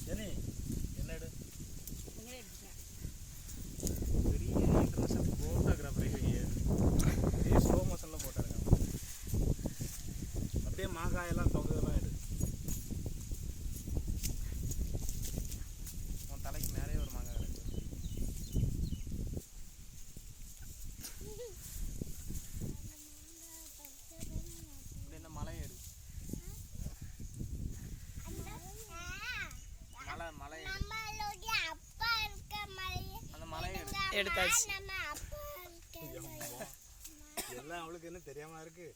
Jenny என்ன எடு பெரிய இன்டர்நேஷனல் ஃபோட்டோகிராஃபர் பெரிய ஸ்லோ மோஷனில் போட்டோ இருக்காங்க. அப்படியே மாங்காயெல்லாம் தொகையெல்லாம் எடு. உன் தலைக்கு மேலே ஒரு மாங்காய் கிடக்கு. அப்படி என்ன மலை எடு. மலை அந்த மலையை எடுத்தாச்சு. எல்லாம் அவளுக்கு என்ன தெரியாம இருக்கு.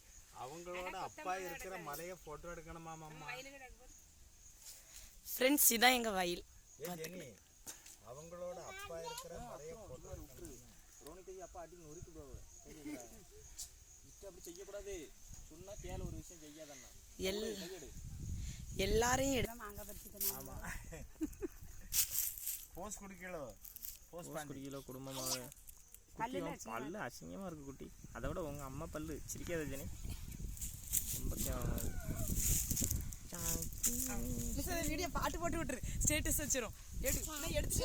அவங்களோட அப்பா இருக்கிற மலையை போட்டோ எடுக்கணுமா மாமா? ஃப்ரெண்ட்ஸ் இதான் எங்க வயல். அவங்களோட அப்பா இருக்கிற மலையை போட்டோ எடுக்கணும். ரோனிக்கு அப்பா அடி நொறுக்கு போவே அப்படி செய்யக்கூடாது சொன்னா கேள ஒரு விஷயம் செய்யாதண்ணா. எல்லாரையும் ஆமா போஸ் குடிக்கலோ போஸ் குடிக்கலோ குடும்பமாக பல்லு அசிங்கமாக இருக்குது குட்டி. அதை விட உங்கள் அம்மா பல்லு சிரிக்காத ஜெனி ரொம்ப வீடியோ பாட்டு போட்டு விட்டுரு ஸ்டேட்டஸ் வச்சிரும். எடுத்து